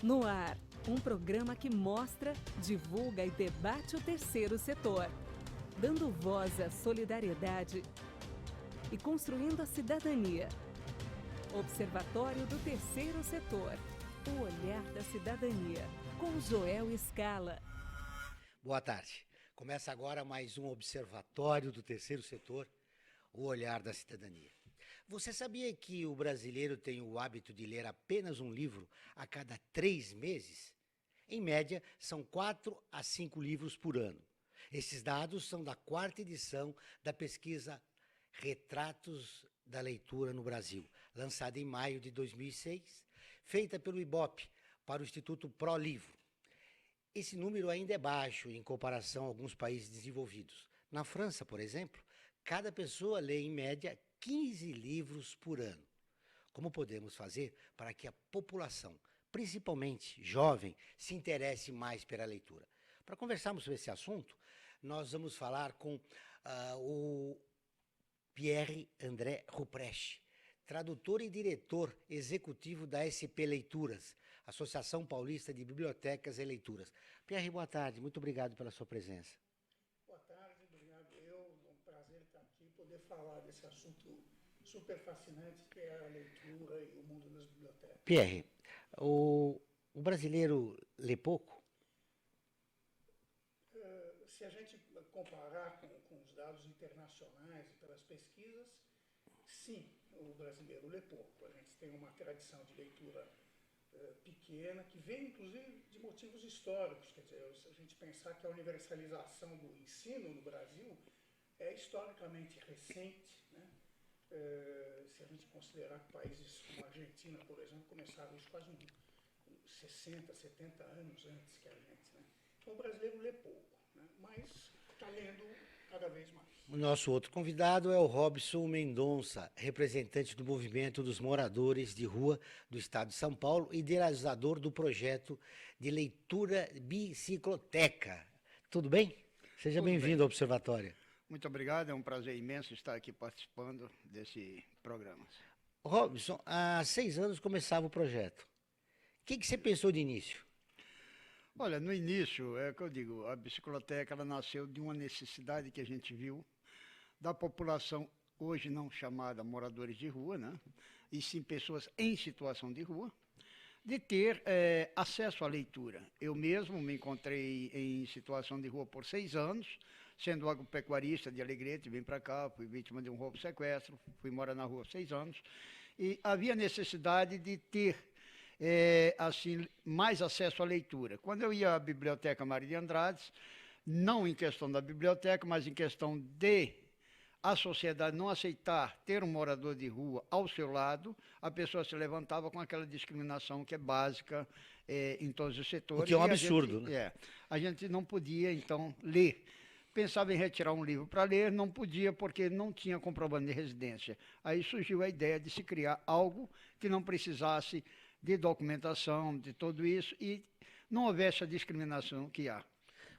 No ar, um programa que mostra, divulga e debate o terceiro setor, dando voz à solidariedade e construindo a cidadania. Observatório do Terceiro Setor, o olhar da cidadania, com Joel Scala. Boa tarde. Começa agora mais um Observatório do Terceiro Setor, o olhar da cidadania. Você sabia que o brasileiro tem o hábito de ler apenas um livro a cada 3 meses? Em média, são 4 a 5 livros por ano. Esses dados são da 4ª edição da pesquisa Retratos da Leitura no Brasil, lançada em maio de 2006, feita pelo IBOP para o Instituto ProLivro. Esse número ainda é baixo em comparação a alguns países desenvolvidos. Na França, por exemplo, cada pessoa lê em média 15 livros por ano. Como podemos fazer para que a população, principalmente jovem, se interesse mais pela leitura? Para conversarmos sobre esse assunto, nós vamos falar com o Pierre-André Ruprecht, tradutor e diretor executivo da SP Leituras, Associação Paulista de Bibliotecas e Leituras. Pierre, boa tarde, muito obrigado pela sua presença. Boa tarde, obrigado. É um prazer estar aqui e poder falar desse assunto super fascinante que é a leitura e o mundo das bibliotecas. Pierre, o brasileiro lê pouco? Se a gente comparar com os dados internacionais e pelas pesquisas, sim, o brasileiro lê pouco. A gente tem uma tradição de leitura pequena, que vem inclusive de motivos históricos. Quer dizer, se a gente pensar que a universalização do ensino no Brasil é historicamente recente, né? Se a gente considerar que países como a Argentina, por exemplo, começaram isso quase 60, 70 anos antes que a gente, né? Então o brasileiro lê pouco, né? Mas está lendo cada vez mais. O nosso outro convidado é o Robson Mendonça, representante do Movimento dos Moradores de Rua do Estado de São Paulo e idealizador do projeto de leitura bicicloteca. Tudo bem? Seja bem-vindo ao Observatório. Muito obrigado, é um prazer imenso estar aqui participando desse programa. Robson, há 6 anos começava o projeto. O que você pensou de início? Olha, no início, é o que eu digo, a bicicloteca ela nasceu de uma necessidade que a gente viu da população, hoje não chamada moradores de rua, né? E sim pessoas em situação de rua, de ter acesso à leitura. Eu mesmo me encontrei em situação de rua por 6 anos, sendo agropecuarista de Alegrete, vim para cá, fui vítima de um roubo sequestro, fui morar na rua há 6 anos, e havia necessidade de ter assim, mais acesso à leitura. Quando eu ia à Biblioteca Mário de Andrade, não em questão da biblioteca, mas em questão de a sociedade não aceitar ter um morador de rua ao seu lado, a pessoa se levantava com aquela discriminação que é básica em todos os setores. O que é um absurdo, né? A gente não podia, então, ler. Pensava em retirar um livro para ler, não podia porque não tinha comprovante de residência. Aí surgiu a ideia de se criar algo que não precisasse de documentação, de tudo isso, e não houvesse a discriminação que há.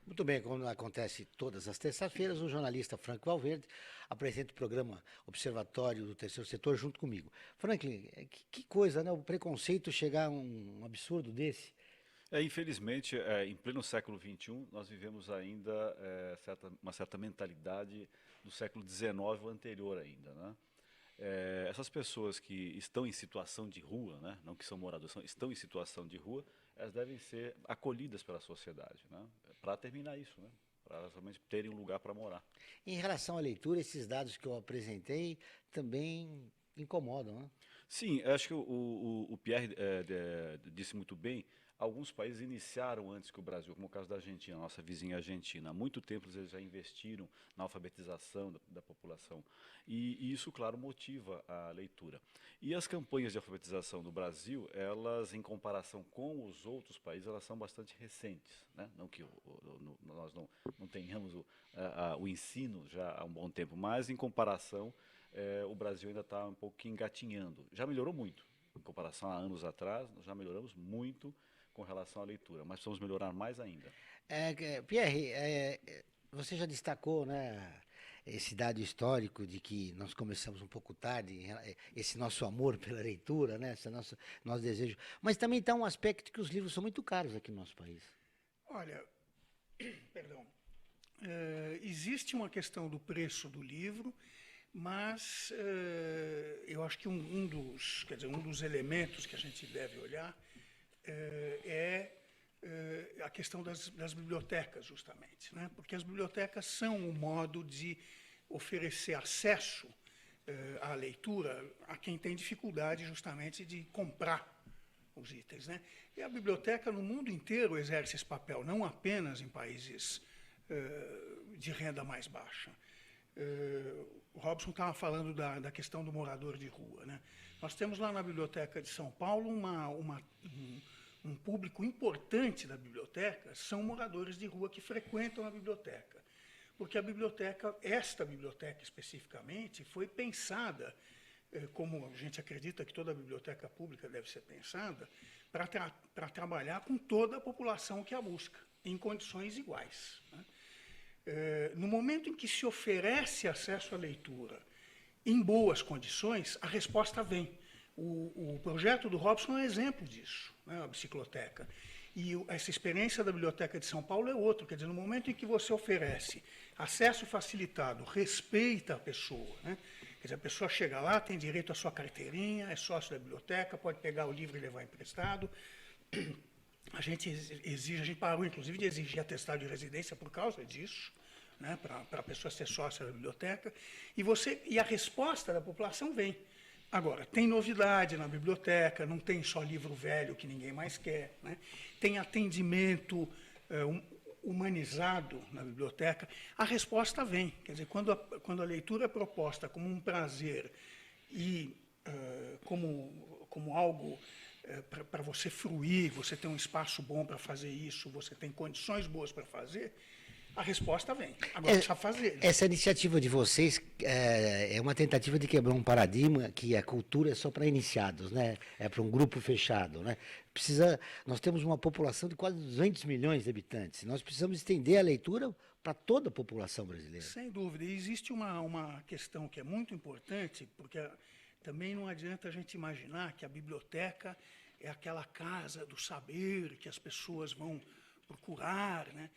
Muito bem, como acontece todas as terças-feiras, o jornalista Franklin Valverde apresenta o programa Observatório do Terceiro Setor junto comigo. Franklin, que coisa, né? O preconceito chegar a um absurdo desse. Infelizmente, em pleno século XXI, nós vivemos ainda uma certa mentalidade do século XIX ou anterior ainda, né? Essas pessoas que estão em situação de rua, né, não que são moradores, estão em situação de rua, elas devem ser acolhidas pela sociedade, né, para terminar isso, né, para elas realmente terem um lugar para morar. Em relação à leitura, esses dados que eu apresentei também incomodam, né? Sim, acho que o Pierre disse muito bem. Alguns países iniciaram antes que o Brasil, como o caso da Argentina, nossa vizinha Argentina. Há muito tempo eles já investiram na alfabetização da população. E isso, claro, motiva a leitura. E as campanhas de alfabetização do Brasil, elas, em comparação com os outros países, elas são bastante recentes, né? Não que nós não tenhamos o ensino já há um bom tempo, mas em comparação, o Brasil ainda está um pouco engatinhando. Já melhorou muito. Em comparação a anos atrás, nós já melhoramos muito com relação à leitura, mas precisamos melhorar mais ainda. Pierre, você já destacou, né, esse dado histórico de que nós começamos um pouco tarde, esse nosso amor pela leitura, né? Esse nosso desejo. Mas também está um aspecto que os livros são muito caros aqui no nosso país. Olha, perdão, existe uma questão do preço do livro, mas eu acho que um dos elementos que a gente deve olhar é a questão das bibliotecas, justamente, né? Porque as bibliotecas são um modo de oferecer acesso à leitura a quem tem dificuldade, justamente, de comprar os itens, né? E a biblioteca, no mundo inteiro, exerce esse papel, não apenas em países de renda mais baixa. O Robson estava falando da questão do morador de rua, né? Nós temos lá na Biblioteca de São Paulo um público importante da biblioteca são moradores de rua que frequentam a biblioteca. Porque esta biblioteca especificamente, foi pensada, como a gente acredita que toda biblioteca pública deve ser pensada, para trabalhar com toda a população que a busca, em condições iguais, né? No momento em que se oferece acesso à leitura em boas condições, a resposta vem. O projeto do Robson é um exemplo disso, né, a bicicloteca. E essa experiência da Biblioteca de São Paulo é outro. Quer dizer, no momento em que você oferece acesso facilitado, respeita a pessoa, né? Quer dizer, a pessoa chega lá, tem direito à sua carteirinha, é sócio da biblioteca, pode pegar o livro e levar emprestado. A gente parou, inclusive, de exigir atestado de residência por causa disso, né, para a pessoa ser sócia da biblioteca. E a resposta da população vem. Agora, tem novidade na biblioteca, não tem só livro velho que ninguém mais quer, né? Tem atendimento humanizado na biblioteca. A resposta vem. Quer dizer, quando a leitura é proposta como um prazer e como algo para você fruir, você tem um espaço bom para fazer isso, você tem condições boas para fazer, a resposta vem. Agora precisa fazer. Essa iniciativa de vocês é uma tentativa de quebrar um paradigma que a cultura é só para iniciados, né? É para um grupo fechado, né? Nós temos uma população de quase 200 milhões de habitantes. Nós precisamos estender a leitura para toda a população brasileira. Sem dúvida. E existe uma questão que é muito importante, porque também não adianta a gente imaginar que a biblioteca é aquela casa do saber que as pessoas vão procurar, né?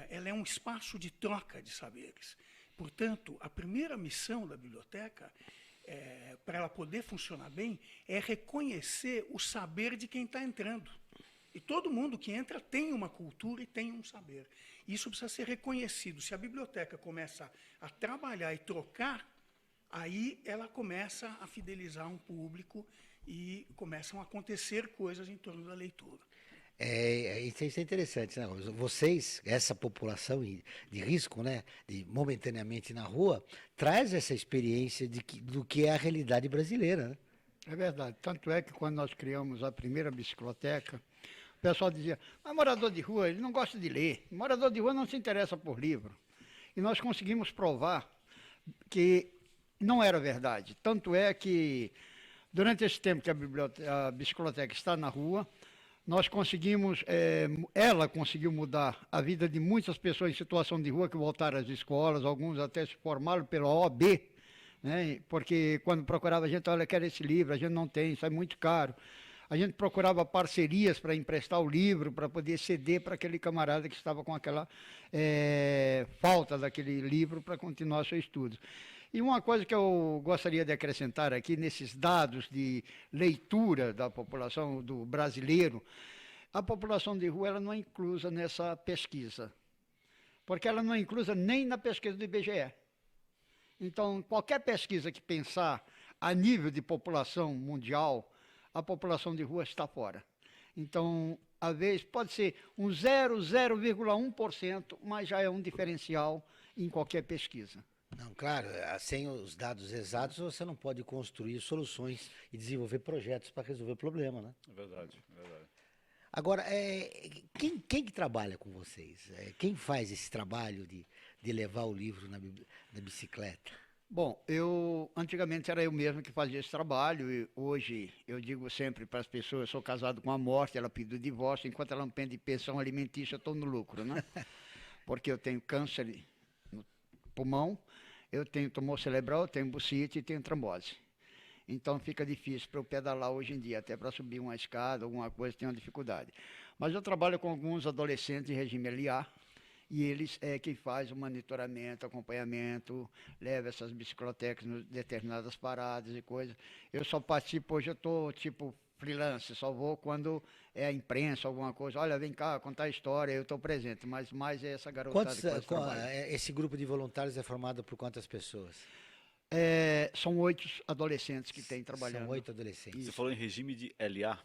Ela é um espaço de troca de saberes. Portanto, a primeira missão da biblioteca, para ela poder funcionar bem, é reconhecer o saber de quem está entrando. E todo mundo que entra tem uma cultura e tem um saber. Isso precisa ser reconhecido. Se a biblioteca começa a trabalhar e trocar, aí ela começa a fidelizar um público e começam a acontecer coisas em torno da leitura. Isso é interessante, né? Vocês, essa população de risco, né, de momentaneamente na rua, traz essa experiência do que é a realidade brasileira, né? É verdade. Tanto é que quando nós criamos a primeira bicicloteca, o pessoal dizia, mas morador de rua, ele não gosta de ler. Morador de rua não se interessa por livro. E nós conseguimos provar que não era verdade. Tanto é que, durante esse tempo que a bicicloteca está na rua, nós conseguimos, ela conseguiu mudar a vida de muitas pessoas em situação de rua que voltaram às escolas, alguns até se formaram pela OAB, né? Porque quando procurava a gente, olha, quero esse livro, a gente não tem, isso é muito caro. A gente procurava parcerias para emprestar o livro, para poder ceder para aquele camarada que estava com aquela falta daquele livro para continuar seus estudos. E uma coisa que eu gostaria de acrescentar aqui, nesses dados de leitura da população do brasileiro, a população de rua ela não é inclusa nessa pesquisa, porque ela não é inclusa nem na pesquisa do IBGE. Então, qualquer pesquisa que pensar a nível de população mundial, a população de rua está fora. Então, às vezes, pode ser um 0,1%, mas já é um diferencial em qualquer pesquisa. Não, claro, sem os dados exatos você não pode construir soluções e desenvolver projetos para resolver o problema, né? É verdade, é verdade. Agora, quem que trabalha com vocês? Quem faz esse trabalho de levar o livro na bicicleta? Bom, antigamente era eu mesmo que fazia esse trabalho, e hoje eu digo sempre para as pessoas, eu sou casado com a morte, ela pediu divórcio, enquanto ela não pede pensão alimentícia, eu estou no lucro, né? Porque eu tenho câncer no pulmão, Eu tenho tumor cerebral, tenho bursite e tenho trombose. Então fica difícil para eu pedalar hoje em dia, até para subir uma escada, alguma coisa, tenho dificuldade. Mas eu trabalho com alguns adolescentes em regime LA, e eles é que faz o monitoramento, acompanhamento, leva essas biciclotecas em determinadas paradas e coisas. Eu só participo, hoje eu estou tipo freelance, só vou quando é a imprensa, alguma coisa. Olha, vem cá, contar a história, eu estou presente, mas mais é essa garotada que faz trabalho. Esse grupo de voluntários é formado por quantas pessoas? São 8 adolescentes que têm trabalhando. São 8 adolescentes. Você falou em regime de LA.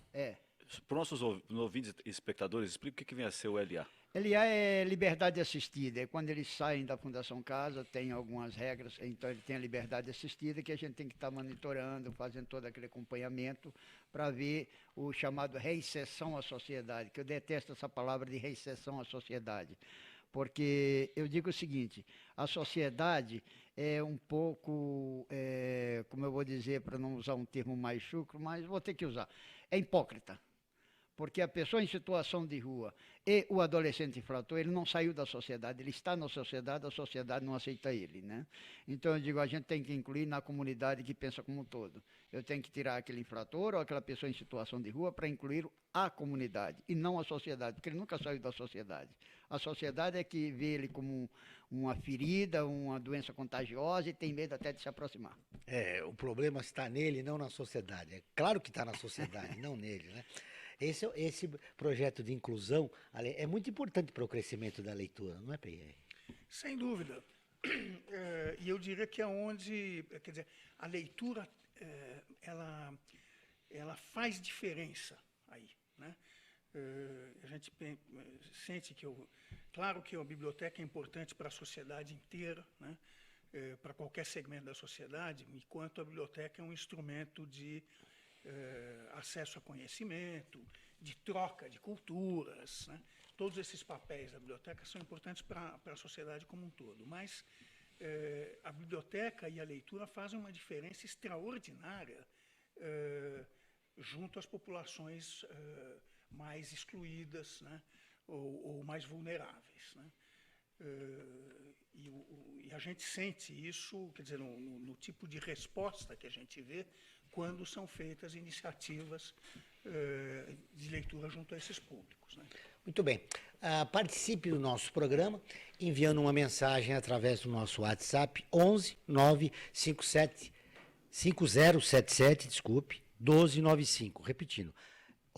Para os nossos ouvintes e espectadores, explica o que vem a ser o LA. LA é liberdade assistida, é quando eles saem da Fundação Casa, tem algumas regras, então ele tem a liberdade assistida que a gente tem que estar monitorando, fazendo todo aquele acompanhamento para ver o chamado reinserção à sociedade, que eu detesto essa palavra de reinserção à sociedade, porque eu digo o seguinte, a sociedade é um pouco, como eu vou dizer, para não usar um termo mais chucro, mas vou ter que usar, é hipócrita. Porque a pessoa em situação de rua e o adolescente infrator, ele não saiu da sociedade, ele está na sociedade, a sociedade não aceita ele, né? Então eu digo, a gente tem que incluir na comunidade que pensa como um todo. Eu tenho que tirar aquele infrator ou aquela pessoa em situação de rua para incluir a comunidade e não a sociedade, porque ele nunca saiu da sociedade. A sociedade é que vê ele como uma ferida, uma doença contagiosa e tem medo até de se aproximar. O problema está nele, não na sociedade. É claro que está na sociedade, não nele, né? Esse projeto de inclusão é muito importante para o crescimento da leitura, não é, Pierre? Sem dúvida. E eu diria que é onde, quer dizer, a leitura, ela faz diferença aí, né? A gente sente que, claro que a biblioteca é importante para a sociedade inteira, né? Para qualquer segmento da sociedade, enquanto a biblioteca é um instrumento de acesso a conhecimento, de troca de culturas, né? Todos esses papéis da biblioteca são importantes para a sociedade como um todo, mas a biblioteca e a leitura fazem uma diferença extraordinária junto às populações mais excluídas, né? ou mais vulneráveis, né? E a gente sente isso, quer dizer, no tipo de resposta que a gente vê quando são feitas iniciativas de leitura junto a esses públicos, né? Muito bem. Participe do nosso programa enviando uma mensagem através do nosso WhatsApp 11 957 5077, desculpe, 1295. Repetindo,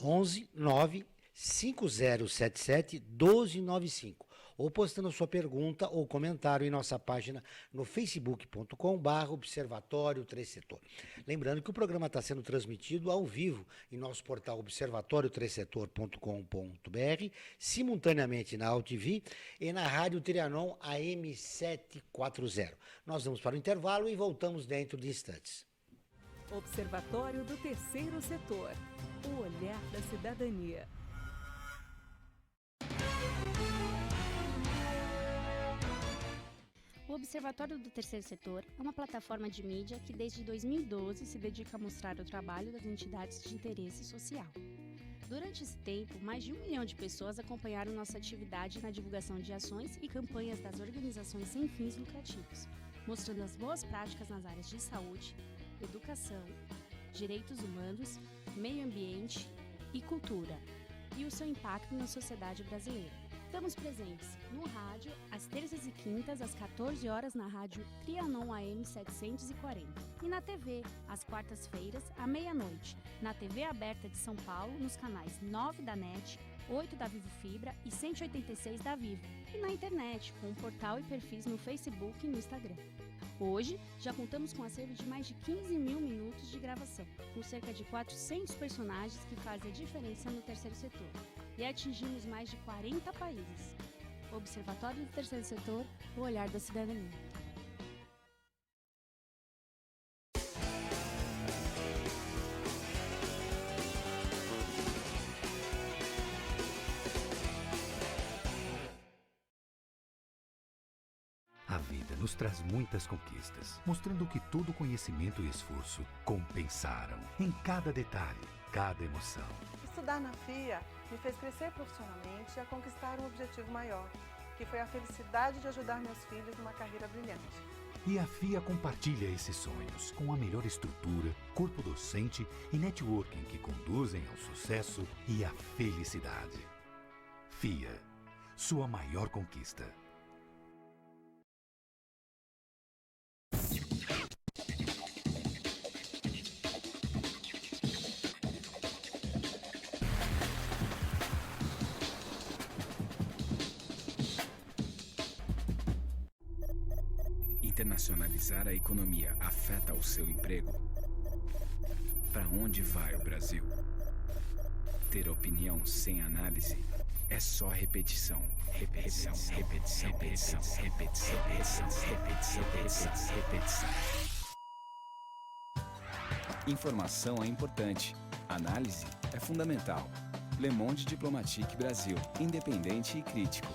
11 95077 1295. Ou postando sua pergunta ou comentário em nossa página no facebook.com/Observatório 3 Setor. Lembrando que o programa está sendo transmitido ao vivo em nosso portal observatório3setor.com.br, simultaneamente na AltV e na Rádio Trianon AM 740. Nós vamos para o intervalo e voltamos dentro de instantes. Observatório do Terceiro Setor. O olhar da cidadania. O Observatório do Terceiro Setor é uma plataforma de mídia que desde 2012 se dedica a mostrar o trabalho das entidades de interesse social. Durante esse tempo, mais de 1 milhão de pessoas acompanharam nossa atividade na divulgação de ações e campanhas das organizações sem fins lucrativos, mostrando as boas práticas nas áreas de saúde, educação, direitos humanos, meio ambiente e cultura, e o seu impacto na sociedade brasileira. Estamos presentes no rádio, às terças e quintas, às 14 horas, na rádio Trianon AM 740. E na TV, às quartas-feiras, à meia-noite, na TV aberta de São Paulo, nos canais 9 da NET, 8 da Vivo Fibra e 186 da Vivo. E na internet, com um portal e perfis no Facebook e no Instagram. Hoje, já contamos com um acervo de mais de 15 mil minutos de gravação, com cerca de 400 personagens que fazem a diferença no terceiro setor. E atingimos mais de 40 países. Observatório do Terceiro Setor, o olhar da cidadania. A vida nos traz muitas conquistas, mostrando que todo conhecimento e esforço compensaram em cada detalhe, cada emoção. Estudar na FIA me fez crescer profissionalmente e a conquistar um objetivo maior, que foi a felicidade de ajudar meus filhos numa carreira brilhante. E a FIA compartilha esses sonhos com a melhor estrutura, corpo docente e networking que conduzem ao sucesso e à felicidade. FIA, sua maior conquista. Internacionalizar a economia afeta o seu emprego? Para onde vai o Brasil? Ter opinião sem análise é só repetição. Repetição, repetição, repetição, repetição, repetição, repetição, repetição, repetição. Informação é importante. Análise é fundamental. Le Monde Diplomatique Brasil. Independente e crítico.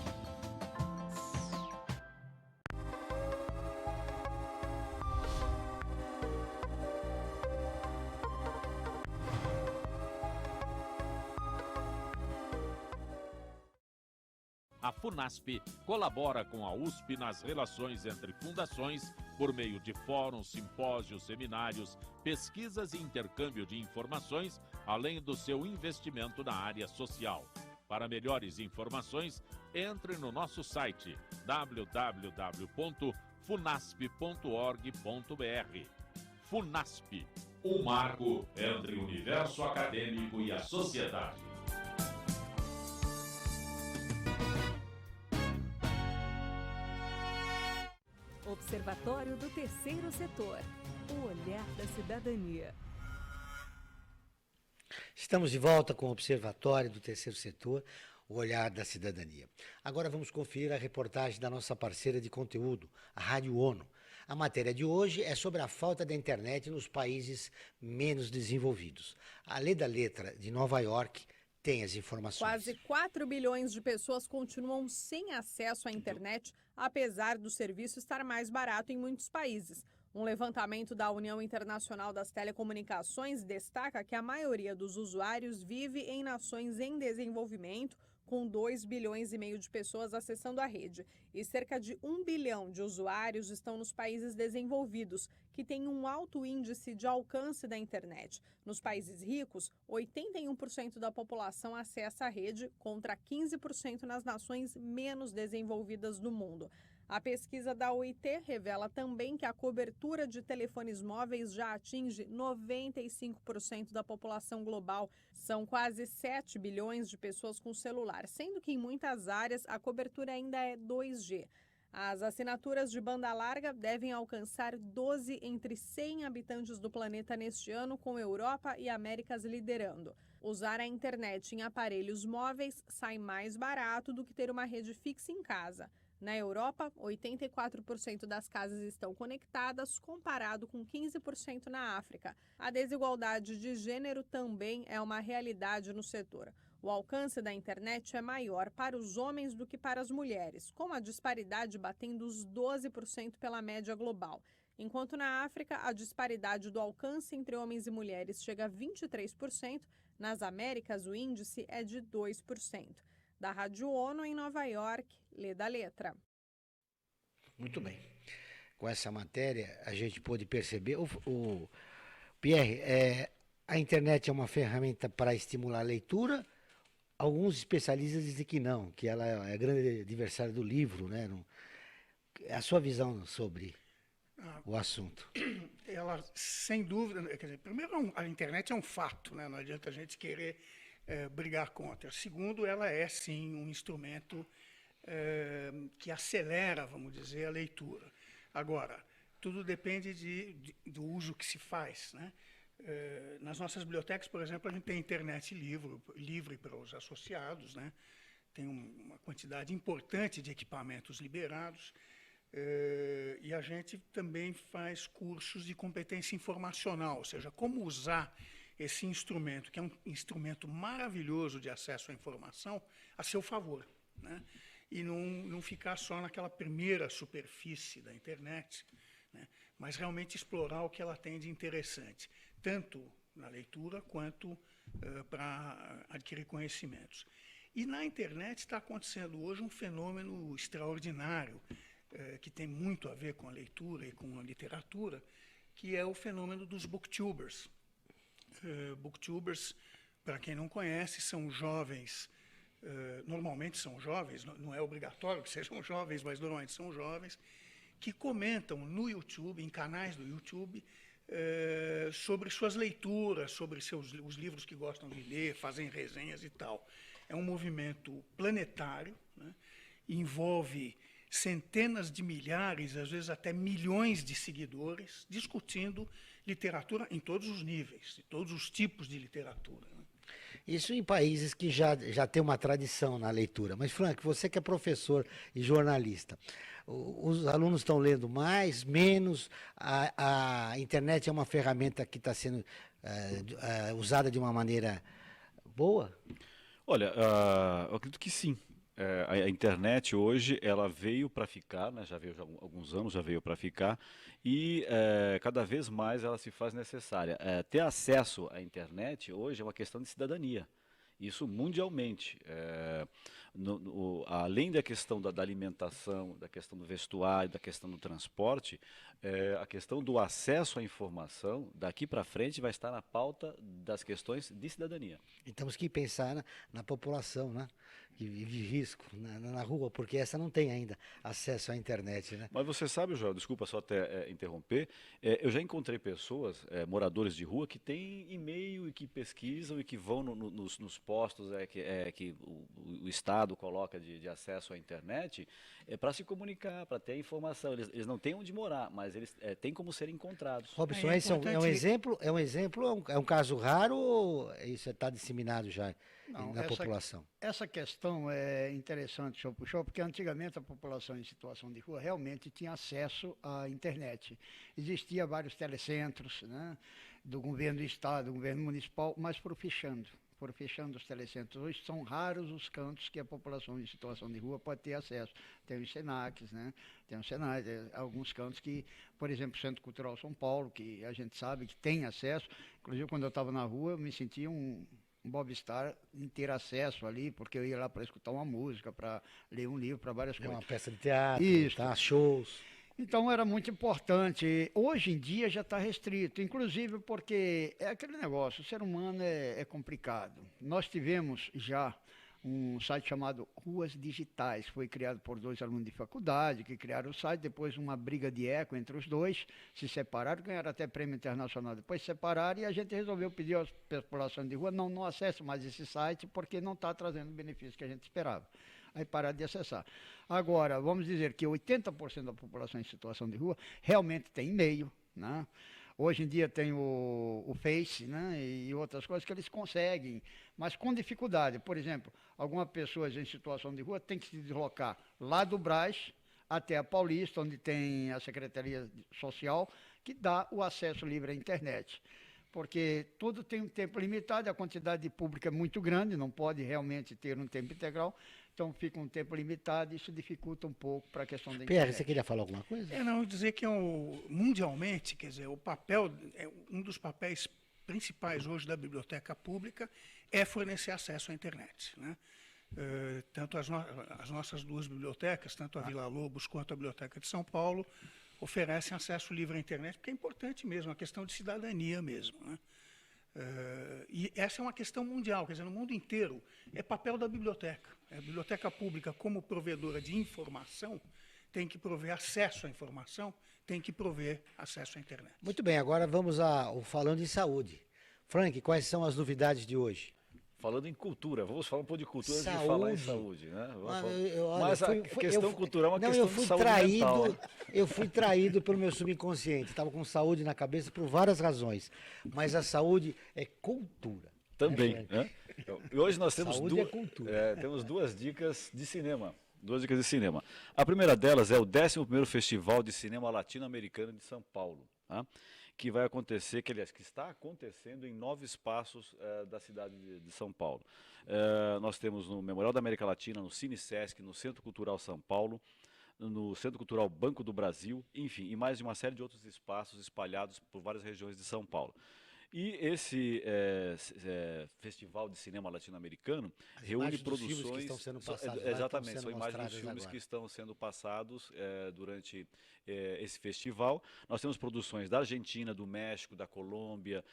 A FUNASP colabora com a USP nas relações entre fundações por meio de fóruns, simpósios, seminários, pesquisas e intercâmbio de informações, além do seu investimento na área social. Para melhores informações, entre no nosso site www.funasp.org.br. FUNASP, um marco entre o universo acadêmico e a sociedade. Observatório do Terceiro Setor, o olhar da cidadania. Estamos de volta com o Observatório do Terceiro Setor, o olhar da cidadania. Agora vamos conferir a reportagem da nossa parceira de conteúdo, a Rádio ONU. A matéria de hoje é sobre a falta da internet nos países menos desenvolvidos. A Lê da Letra, de Nova York, tem as informações. Quase 4 bilhões de pessoas continuam sem acesso à internet, apesar do serviço estar mais barato em muitos países. Um levantamento da União Internacional das Telecomunicações destaca que a maioria dos usuários vive em nações em desenvolvimento, com 2,5 bilhões de pessoas acessando a rede. E cerca de 1 bilhão de usuários estão nos países desenvolvidos, que têm um alto índice de alcance da internet. Nos países ricos, 81% da população acessa a rede, contra 15% nas nações menos desenvolvidas do mundo. A pesquisa da OIT revela também que a cobertura de telefones móveis já atinge 95% da população global. São quase 7 bilhões de pessoas com celular, sendo que em muitas áreas a cobertura ainda é 2G. As assinaturas de banda larga devem alcançar 12 entre 100 habitantes do planeta neste ano, com Europa e Américas liderando. Usar a internet em aparelhos móveis sai mais barato do que ter uma rede fixa em casa. Na Europa, 84% das casas estão conectadas, comparado com 15% na África. A desigualdade de gênero também é uma realidade no setor. O alcance da internet é maior para os homens do que para as mulheres, com a disparidade batendo os 12% pela média global. Enquanto na África, a disparidade do alcance entre homens e mulheres chega a 23%, nas Américas o índice é de 2%. Da Rádio ONU em Nova York, Lê da Letra. Muito bem. Com essa matéria, a gente pôde perceber... Pierre, a internet é uma ferramenta para estimular a leitura. Alguns especialistas dizem que não, que ela é a grande adversária do livro, né? A sua visão sobre o assunto? Ela, sem dúvida... Quer dizer, primeiro, a internet é um fato, né? Não adianta a gente querer brigar contra. Segundo, ela é, sim, um instrumento que acelera, vamos dizer, a leitura. Agora, tudo depende do uso que se faz, né? Nas nossas bibliotecas, por exemplo, a gente tem internet livre para os associados, né? Tem uma quantidade importante de equipamentos liberados, e a gente também faz cursos de competência informacional, ou seja, como usar esse instrumento, que é um instrumento maravilhoso de acesso à informação, a seu favor, né? E não ficar só naquela primeira superfície da internet, né? Mas realmente explorar o que ela tem de interessante, tanto na leitura quanto para adquirir conhecimentos. E na internet está acontecendo hoje um fenômeno extraordinário, que tem muito a ver com a leitura e com a literatura, que é o fenômeno dos booktubers. Booktubers, para quem não conhece, são jovens, normalmente são jovens, não é obrigatório que sejam jovens, mas normalmente são jovens, que comentam no YouTube, em canais do YouTube, sobre suas leituras, sobre os livros que gostam de ler, fazem resenhas e tal. É um movimento planetário, né? Envolve centenas de milhares, às vezes até milhões de seguidores, discutindo literatura em todos os níveis, de todos os tipos de literatura, né? Isso em países que já tem uma tradição na leitura. Mas, Frank, você que é professor e jornalista, os alunos estão lendo mais, menos? A internet é uma ferramenta que está sendo usada de uma maneira boa? Olha, eu acredito que sim. A internet hoje ela veio para ficar, né? Já veio há alguns anos, já veio para ficar, e cada vez mais ela se faz necessária. Ter acesso à internet hoje é uma questão de cidadania, isso mundialmente. Além da questão da alimentação, da questão do vestuário, da questão do transporte, a questão do acesso à informação, daqui para frente, vai estar na pauta das questões de cidadania. E temos que pensar na população, né? Que vive de risco na rua, porque essa não tem ainda acesso à internet, né? Mas você sabe, Joel, desculpa só até interromper, eu já encontrei pessoas, moradores de rua, que têm e-mail e que pesquisam e que vão nos postos que o Estado coloca de acesso à internet para se comunicar, para ter informação. Eles não têm onde morar, mas eles têm como ser encontrados. Robson, esse é um exemplo, é um caso raro ou isso está disseminado já na população? Essa questão é interessante, senhor Puxou, porque antigamente a população em situação de rua realmente tinha acesso à internet. Existia vários telecentros, né, do governo do estado, do governo municipal, mas foram fechando os telecentros. Hoje são raros os cantos que a população em situação de rua pode ter acesso. Tem os SENACs, né? Tem os SENACs, alguns cantos que, por exemplo, o Centro Cultural São Paulo, que a gente sabe que tem acesso. Inclusive, quando eu estava na rua, eu me sentia um Bobstar em ter acesso ali, porque eu ia lá para escutar uma música, para ler um livro, para várias coisas. Uma peça de teatro, tá? Shows. Então era muito importante. Hoje em dia já está restrito, inclusive porque é aquele negócio, o ser humano é complicado. Nós tivemos já um site chamado Ruas Digitais, foi criado por 2 alunos de faculdade, que criaram o site, depois uma briga de eco entre os dois, se separaram, ganharam até prêmio internacional, depois se separaram e a gente resolveu pedir à população de rua, não acesse mais esse site, porque não está trazendo o benefício que a gente esperava. Aí pararam de acessar. Agora, vamos dizer que 80% da população em situação de rua realmente tem e-mail, né? Hoje em dia tem o Face, né, e outras coisas que eles conseguem, mas com dificuldade. Por exemplo, algumas pessoas em situação de rua têm que se deslocar lá do Brás até a Paulista, onde tem a Secretaria Social, que dá o acesso livre à internet. Porque tudo tem um tempo limitado, a quantidade de público é muito grande, não pode realmente ter um tempo integral, então fica um tempo limitado e isso dificulta um pouco para a questão da internet. Pierre, você queria falar alguma coisa? Não, dizer que mundialmente, quer dizer, o papel, um dos papéis principais hoje da biblioteca pública é fornecer acesso à internet, né? Tanto as nossas 2 bibliotecas, tanto a Vila Lobos quanto a Biblioteca de São Paulo, oferecem acesso livre à internet, porque é importante mesmo, é uma questão de cidadania mesmo, né? E essa é uma questão mundial, quer dizer, no mundo inteiro, é papel da biblioteca. A biblioteca pública, como provedora de informação, tem que prover acesso à informação, tem que prover acesso à internet. Muito bem, agora vamos ao Falando em Saúde. Frank, quais são as novidades de hoje? Falando em cultura, vamos falar um pouco de cultura antes de falar em saúde, né? Mas a questão cultural é uma questão de saúde mental, né? Eu fui traído pelo meu subconsciente, estava com saúde na cabeça por várias razões, mas a saúde é cultura. Também, né? E hoje nós temos temos 2 dicas de cinema. 2 dicas de cinema. A primeira delas é o 11º Festival de Cinema Latino-Americano de São Paulo, tá? Que vai acontecer, que está acontecendo em 9 espaços da cidade de São Paulo. Nós temos no Memorial da América Latina, no Cine Sesc, no Centro Cultural São Paulo, no Centro Cultural Banco do Brasil, enfim, e mais de uma série de outros espaços espalhados por várias regiões de São Paulo. E esse Festival de Cinema Latino-Americano reúne produções... Filmes que estão sendo passados lá, exatamente, estão sendo são imagens dos mostradas filmes agora. que estão sendo passados durante esse festival. Nós temos produções da Argentina, do México, da Colômbia,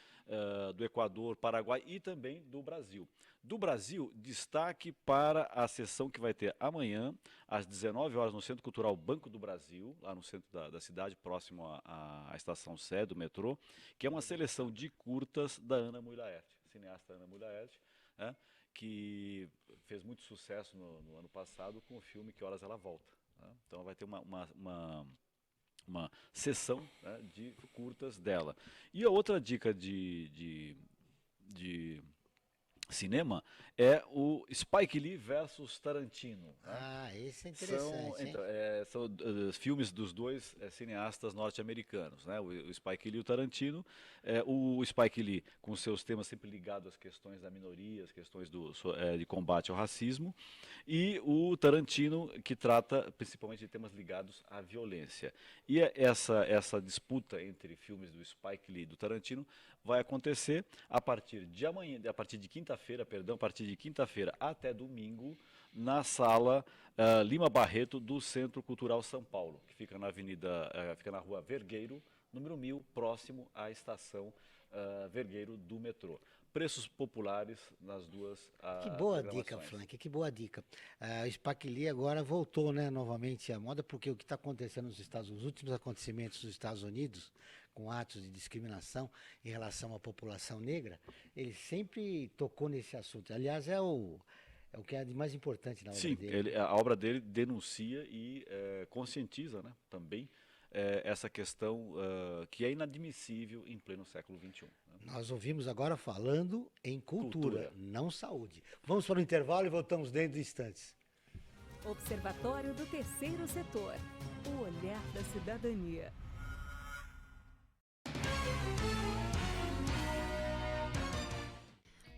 do Equador, Paraguai e também do Brasil. Do Brasil, destaque para a sessão que vai ter amanhã, às 19 horas, no Centro Cultural Banco do Brasil, lá no centro da cidade, próximo à Estação Sé do metrô, que é uma seleção de curtas da Ana Mui Laerte, cineasta Ana Mui Laerte, né, que fez muito sucesso no ano passado com o filme Que Horas Ela Volta. Né? Então vai ter uma sessão, né, de curtas dela. E a outra dica de cinema é o Spike Lee versus Tarantino. Né? Ah, esse é interessante. São filmes dos dois cineastas norte-americanos, né? O Spike Lee e o Tarantino. O Spike Lee com seus temas sempre ligados às questões da minoria, às questões de combate ao racismo, e o Tarantino que trata principalmente de temas ligados à violência. E essa disputa entre filmes do Spike Lee e do Tarantino vai acontecer a partir de quinta-feira até domingo, na sala Lima Barreto do Centro Cultural São Paulo, que fica fica na rua Vergueiro, número 1000, próximo à estação Vergueiro do metrô. Preços populares nas duas Que boa programações. dica, Frank, que boa dica. O Spike Lee agora voltou, né, novamente à moda, porque o que está acontecendo os últimos acontecimentos nos Estados Unidos, com atos de discriminação em relação à população negra, ele sempre tocou nesse assunto. Aliás, é o que é de mais importante na obra dele. Sim, a obra dele denuncia e conscientiza, né, também essa questão que é inadmissível em pleno século XXI. Né? Nós ouvimos agora falando em cultura, não saúde. Vamos para o intervalo e voltamos dentro de instantes. Observatório do Terceiro Setor. O olhar da cidadania.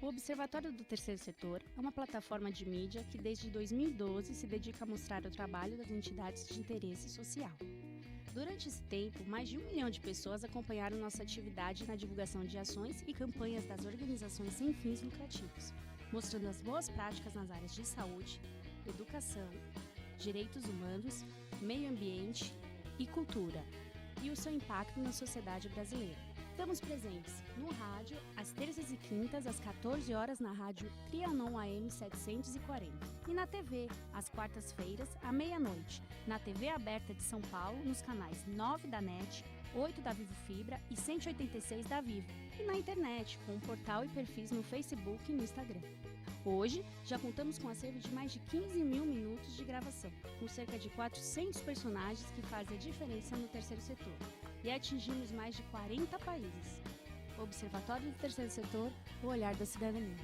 O Observatório do Terceiro Setor é uma plataforma de mídia que desde 2012 se dedica a mostrar o trabalho das entidades de interesse social. Durante esse tempo, mais de 1 milhão de pessoas acompanharam nossa atividade na divulgação de ações e campanhas das organizações sem fins lucrativos, mostrando as boas práticas nas áreas de saúde, educação, direitos humanos, meio ambiente e cultura, e o seu impacto na sociedade brasileira. Estamos presentes no rádio, às terças e quintas, às 14 horas, na rádio Trianon AM 740. E na TV, às quartas-feiras, à meia-noite, na TV aberta de São Paulo, nos canais 9 da NET, 8 da Vivo Fibra e 186 da Vivo. E na internet, com um portal e perfis no Facebook e no Instagram. Hoje, já contamos com um acervo de mais de 15 mil minutos de gravação, com cerca de 400 personagens que fazem a diferença no terceiro setor. E atingimos mais de 40 países. Observatório do Terceiro Setor, o olhar da cidadania.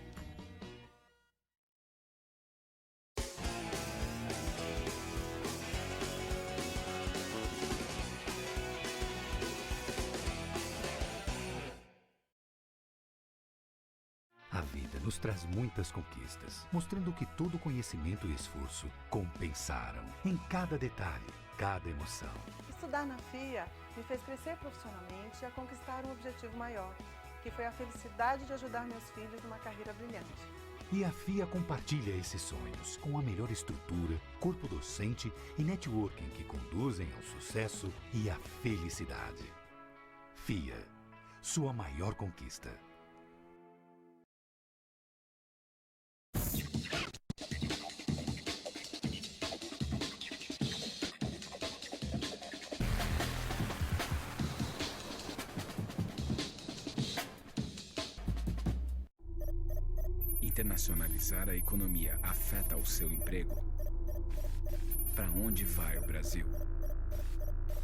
A vida nos traz muitas conquistas, mostrando que todo conhecimento e esforço compensaram em cada detalhe, cada emoção. Estudar na FIA me fez crescer profissionalmente e a conquistar um objetivo maior, que foi a felicidade de ajudar meus filhos numa carreira brilhante. E a FIA compartilha esses sonhos com a melhor estrutura, corpo docente e networking que conduzem ao sucesso e à felicidade. FIA, sua maior conquista. Internacionalizar a economia afeta o seu emprego? Para onde vai o Brasil?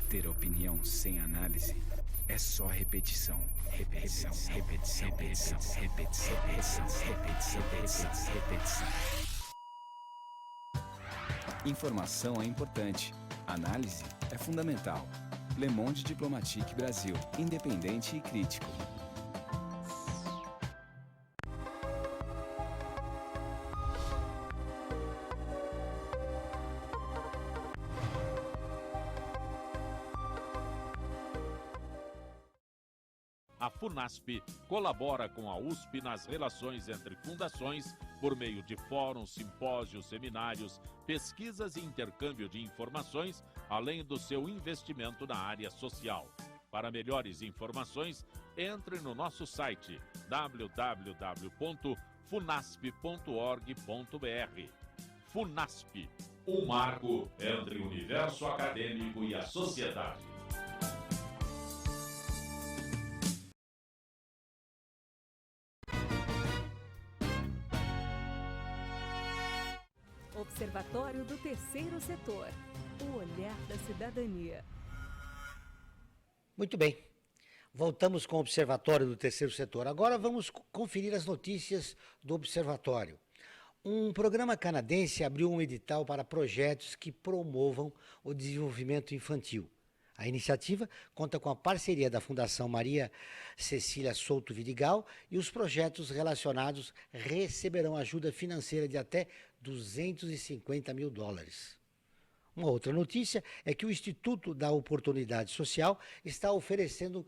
Ter opinião sem análise é só repetição. Repetição, repetição, repetição, repetição, repetição, repetição, repetição, repetição. Informação é importante. Análise é fundamental. Le Monde Diplomatique Brasil. Independente e crítico. A FUNASP colabora com a USP nas relações entre fundações por meio de fóruns, simpósios, seminários, pesquisas e intercâmbio de informações, além do seu investimento na área social. Para melhores informações, entre no nosso site www.funasp.org.br. FUNASP, um marco entre o universo acadêmico e a sociedade. Observatório do Terceiro Setor. O olhar da cidadania. Muito bem. Voltamos com o Observatório do Terceiro Setor. Agora vamos conferir as notícias do Observatório. Um programa canadense abriu um edital para projetos que promovam o desenvolvimento infantil. A iniciativa conta com a parceria da Fundação Maria Cecília Souto Vidigal e os projetos relacionados receberão ajuda financeira de até $250 mil. Uma outra notícia é que o Instituto da Oportunidade Social está oferecendo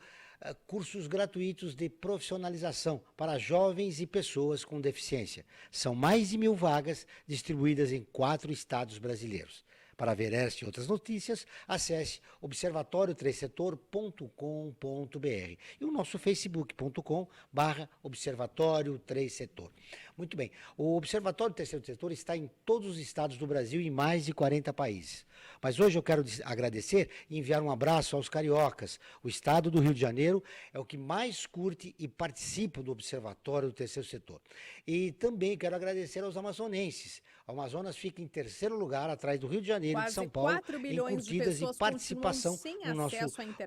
cursos gratuitos de profissionalização para jovens e pessoas com deficiência. São mais de 1.000 vagas distribuídas em 4 estados brasileiros. Para ver esta e outras notícias, acesse observatório3setor.com.br e o nosso facebook.com/Observatório 3 Setor. Muito bem, o Observatório Terceiro Setor está em todos os estados do Brasil e em mais de 40 países. Mas hoje eu quero agradecer e enviar um abraço aos cariocas. O estado do Rio de Janeiro é o que mais curte e participa do Observatório do Terceiro Setor. E também quero agradecer aos amazonenses. O Amazonas fica em terceiro lugar, atrás do Rio de Janeiro e de São Paulo, em curtidas e participação no nosso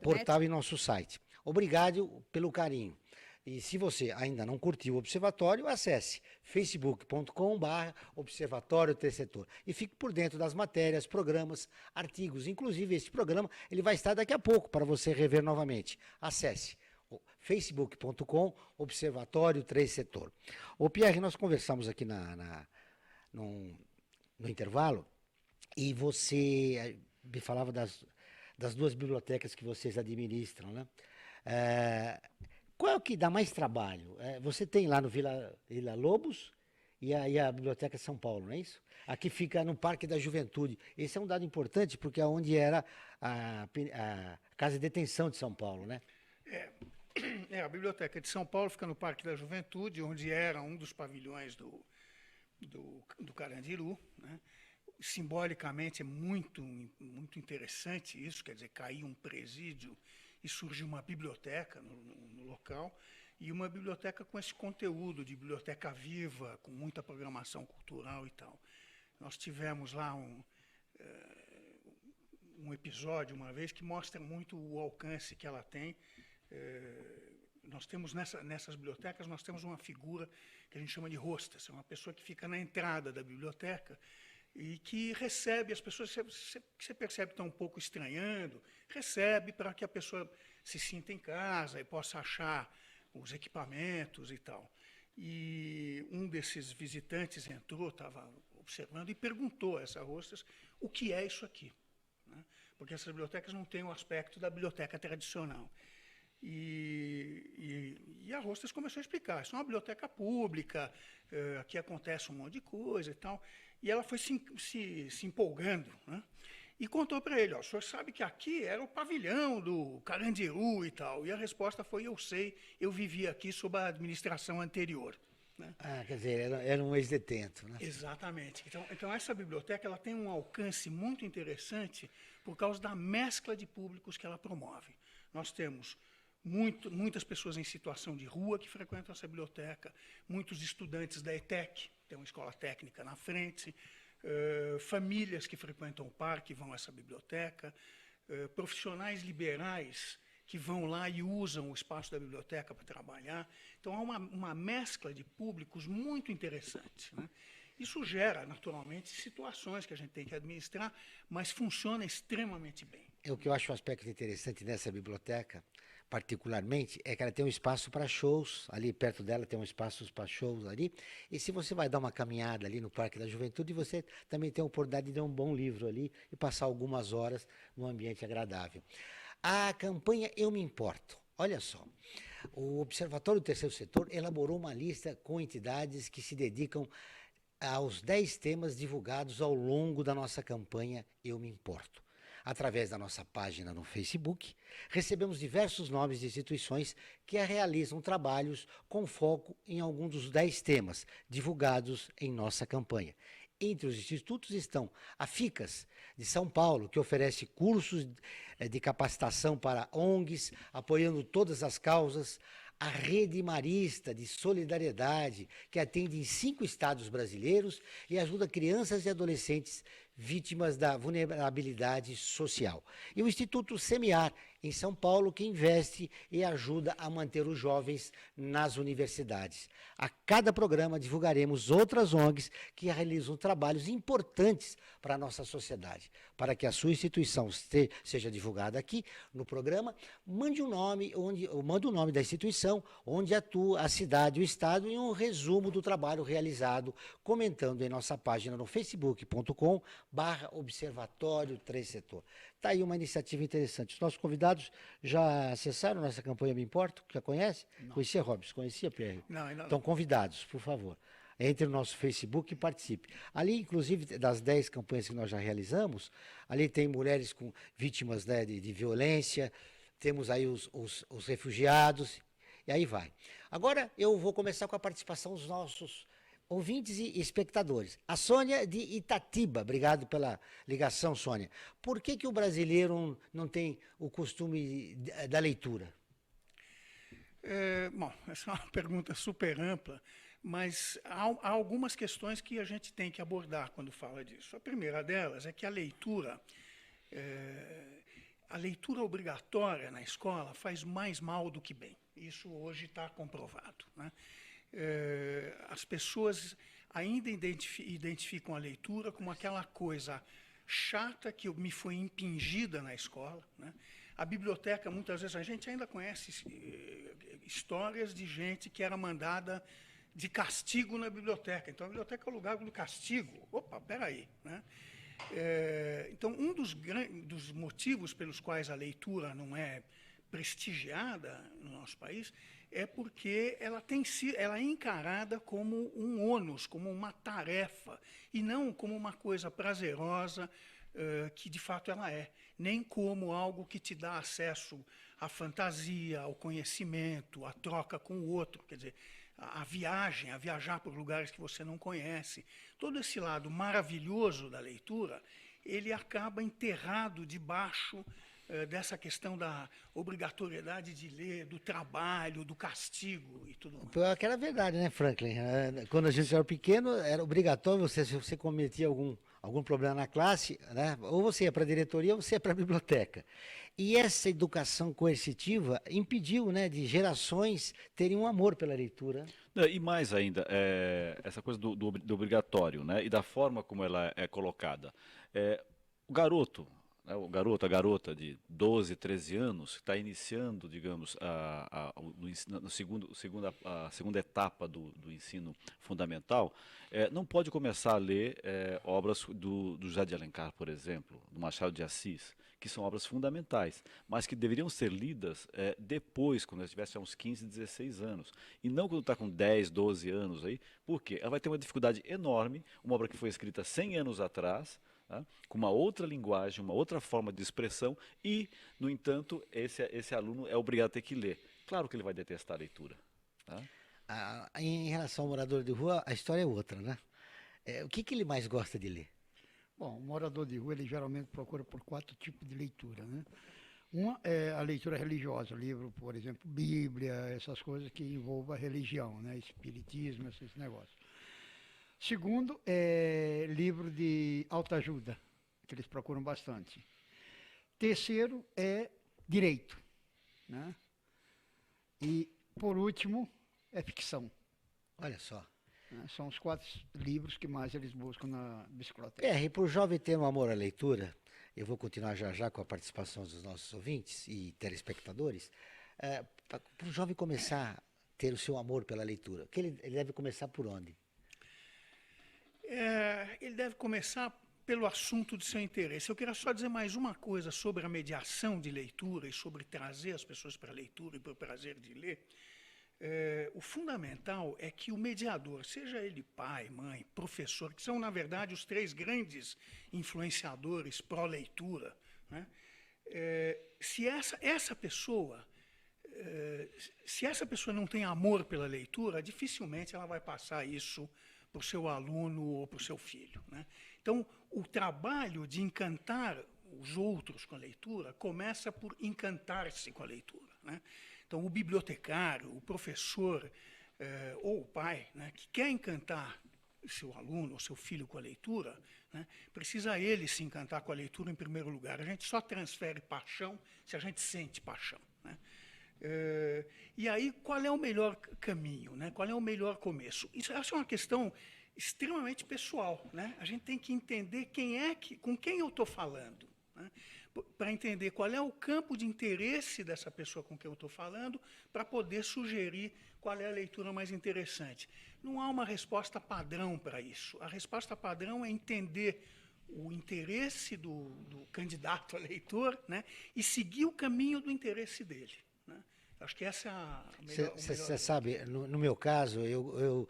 portal e nosso site. Obrigado pelo carinho. E se você ainda não curtiu o Observatório, acesse facebook.com/Observatório Terceiro Setor e fique por dentro das matérias, programas, artigos. Inclusive, este programa ele vai estar daqui a pouco para você rever novamente. Acesse facebook.com/Observatório 3 Setor. Ô Pierre, nós conversamos aqui no intervalo e você me falava das 2 bibliotecas que vocês administram, né? Qual é o que dá mais trabalho? Você tem lá no Vila Lobos e a Biblioteca São Paulo, não é isso? Aqui fica no Parque da Juventude. Esse é um dado importante porque é onde era a Casa de Detenção de São Paulo, né? A Biblioteca de São Paulo fica no Parque da Juventude, onde era um dos pavilhões do Carandiru, né? Simbolicamente é muito interessante isso, quer dizer, caiu um presídio e surgiu uma biblioteca no local, e uma biblioteca com esse conteúdo de biblioteca viva, com muita programação cultural e tal. Nós tivemos lá um episódio uma vez que mostra muito o alcance que ela tem. Nós temos nessas bibliotecas, nós temos uma figura que a gente chama de hostess, é uma pessoa que fica na entrada da biblioteca e que recebe as pessoas que você percebe que estão um pouco estranhando, recebe para que a pessoa se sinta em casa e possa achar os equipamentos e tal. E um desses visitantes entrou, estava observando e perguntou a essa hostess o que é isso aqui, né? Porque essas bibliotecas não têm o aspecto da biblioteca tradicional. E a hostess começou a explicar, isso é uma biblioteca pública, aqui acontece um monte de coisa e tal. E ela foi se empolgando, né? E contou para ele, o senhor sabe que aqui era o pavilhão do Carandiru e tal. E a resposta foi, eu sei, eu vivia aqui sob a administração anterior, né? Quer dizer, era um ex-detento, né? Exatamente. Então essa biblioteca ela tem um alcance muito interessante por causa da mescla de públicos que ela promove. Nós temos muitas pessoas em situação de rua que frequentam essa biblioteca, muitos estudantes da ETEC, tem uma escola técnica na frente, famílias que frequentam o parque vão a essa biblioteca, profissionais liberais que vão lá e usam o espaço da biblioteca para trabalhar. Então, há uma mescla de públicos muito interessante, né? Isso gera, naturalmente, situações que a gente tem que administrar, mas funciona extremamente bem. O que eu acho um aspecto interessante nessa biblioteca, particularmente, é que ela tem um espaço para shows, ali perto dela tem um espaço para shows ali, e se você vai dar uma caminhada ali no Parque da Juventude, você também tem a oportunidade de ler um bom livro ali e passar algumas horas num ambiente agradável. A campanha Eu Me Importo, olha só, o Observatório do Terceiro Setor elaborou uma lista com entidades que se dedicam aos 10 temas divulgados ao longo da nossa campanha Eu Me Importo. Através da nossa página no Facebook, recebemos diversos nomes de instituições que realizam trabalhos com foco em algum dos 10 temas divulgados em nossa campanha. Entre os institutos estão a FICAS, de São Paulo, que oferece cursos de capacitação para ONGs, apoiando todas as causas, a Rede Marista de Solidariedade, que atende em 5 estados brasileiros e ajuda crianças e adolescentes vítimas da vulnerabilidade social. E o Instituto Semiar, em São Paulo, que investe e ajuda a manter os jovens nas universidades. A cada programa divulgaremos outras ONGs que realizam trabalhos importantes para a nossa sociedade. Para que a sua instituição seja divulgada aqui no programa, mande o nome da instituição, onde atua, a cidade, o estado e um resumo do trabalho realizado, comentando em nossa página no facebook.com/Observatório 3 Setor. Está aí uma iniciativa interessante. Os nossos convidados já acessaram nossa campanha Me Importo? Já conhece? Não. Conhecia, Robson? Conhecia, Pierre? Não. Estão convidados, por favor. Entre no nosso Facebook e participe. Ali, inclusive, das 10 campanhas que nós já realizamos, ali tem mulheres com vítimas, né, de violência, temos aí os refugiados, e aí vai. Agora eu vou começar com a participação dos nossos ouvintes e espectadores. A Sônia de Itatiba, obrigado pela ligação, Sônia. Por que o brasileiro não tem o costume da leitura? Bom, essa é uma pergunta super ampla, mas há algumas questões que a gente tem que abordar quando fala disso. A primeira delas é que a leitura obrigatória na escola faz mais mal do que bem. Isso hoje está comprovado, né? As pessoas ainda identificam a leitura como aquela coisa chata que me foi impingida na escola, né? A biblioteca, muitas vezes, a gente ainda conhece histórias de gente que era mandada de castigo na biblioteca. Então, a biblioteca é o lugar do castigo. Opa, peraí, né? Então, um dos motivos pelos quais a leitura não é prestigiada no nosso país é porque ela é encarada como um ônus, como uma tarefa, e não como uma coisa prazerosa, que de fato ela é, nem como algo que te dá acesso à fantasia, ao conhecimento, à troca com o outro, quer dizer, a viajar por lugares que você não conhece. Todo esse lado maravilhoso da leitura, ele acaba enterrado debaixo dessa questão da obrigatoriedade de ler, do trabalho, do castigo e tudo mais. Pior que era verdade, né, Franklin? Quando a gente era pequeno, era obrigatório, se você cometia algum problema na classe, né, ou você ia para a diretoria ou você ia para a biblioteca. E essa educação coercitiva impediu, né, de gerações terem um amor pela leitura. E mais ainda, essa coisa do obrigatório, né, e da forma como ela é colocada. O garoto, a garota de 12, 13 anos, que está iniciando, digamos, a segunda etapa do ensino fundamental, não pode começar a ler obras do José de Alencar, por exemplo, do Machado de Assis, que são obras fundamentais, mas que deveriam ser lidas depois, quando ela tivesse uns 15, 16 anos, e não quando está com 10, 12 anos, aí, porque ela vai ter uma dificuldade enorme, uma obra que foi escrita 100 anos atrás, tá? Com uma outra linguagem, uma outra forma de expressão e, no entanto, esse aluno é obrigado a ter que ler. Claro que ele vai detestar a leitura. Tá? Em relação ao morador de rua, a história é outra, né? O que ele mais gosta de ler? Bom, o morador de rua, ele geralmente procura por 4 tipos de leitura, né? Uma é a leitura religiosa, livro, por exemplo, Bíblia, essas coisas que envolvam a religião, né? Espiritismo, esses negócios. Segundo, é livro de autoajuda, que eles procuram bastante. Terceiro é direito, né? E, por último, é ficção. Olha só. São os 4 livros que mais eles buscam na biblioteca. E para o jovem ter um amor à leitura, eu vou continuar já com a participação dos nossos ouvintes e telespectadores, para o jovem começar a ter o seu amor pela leitura, que ele deve começar por onde? Ele deve começar pelo assunto de seu interesse. Eu queria só dizer mais uma coisa sobre a mediação de leitura e sobre trazer as pessoas para a leitura e para o prazer de ler. O fundamental é que o mediador, seja ele pai, mãe, professor, que são, na verdade, os 3 grandes influenciadores pró-leitura, né? Se essa pessoa não tem amor pela leitura, dificilmente ela vai passar isso para o seu aluno ou para o seu filho, né? Então, o trabalho de encantar os outros com a leitura começa por encantar-se com a leitura, né? Então, o bibliotecário, o professor ou o pai, né, que quer encantar seu aluno ou seu filho com a leitura, né, precisa ele se encantar com a leitura em primeiro lugar. A gente só transfere paixão se a gente sente paixão, né? E aí, qual é o melhor caminho, né? Qual é o melhor começo? Essa é uma questão extremamente pessoal, né? A gente tem que entender com quem eu estou falando, né? Para entender qual é o campo de interesse dessa pessoa com quem eu estou falando, para poder sugerir qual é a leitura mais interessante. Não há uma resposta padrão para isso. A resposta padrão é entender o interesse do candidato a leitor, né, e seguir o caminho do interesse dele, né? Acho que essa é a melhor... Você sabe, no meu caso, eu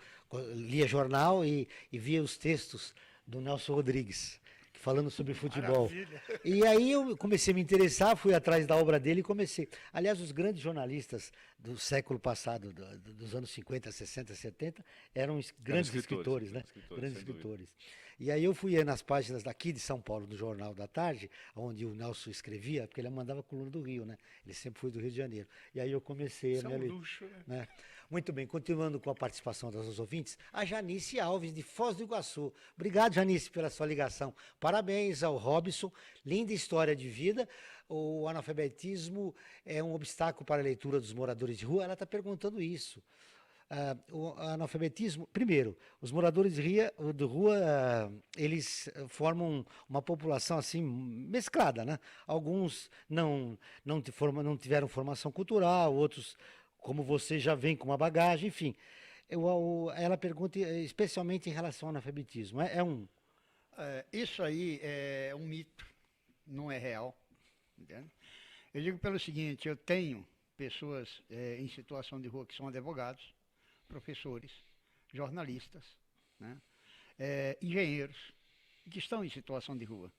lia jornal e via os textos do Nelson Rodrigues, falando sobre futebol. Maravilha. E aí eu comecei a me interessar, fui atrás da obra dele e comecei. Aliás, os grandes jornalistas do século passado, dos anos 50, 60, 70, eram grandes escritores, né? Grandes escritores. E aí eu fui nas páginas daqui de São Paulo, do Jornal da Tarde, onde o Nelson escrevia, porque ele mandava coluna do Rio, né? Ele sempre foi do Rio de Janeiro. E aí eu comecei a me luxo, né? Muito bem, continuando com a participação dos nossos ouvintes, a Janice Alves, de Foz do Iguaçu. Obrigado, Janice, pela sua ligação. Parabéns ao Robson, linda história de vida. O analfabetismo é um obstáculo para a leitura dos moradores de rua? Ela está perguntando isso. O analfabetismo, primeiro, os moradores de rua, eles formam uma população assim mesclada, né? Alguns não tiveram formação cultural, outros, como você, já vem com uma bagagem, enfim. Ela pergunta especialmente em relação ao analfabetismo. Isso aí é um mito, não é real. Entende? Eu digo pelo seguinte, eu tenho pessoas em situação de rua que são advogados, professores, jornalistas, né? Engenheiros, que estão em situação de rua.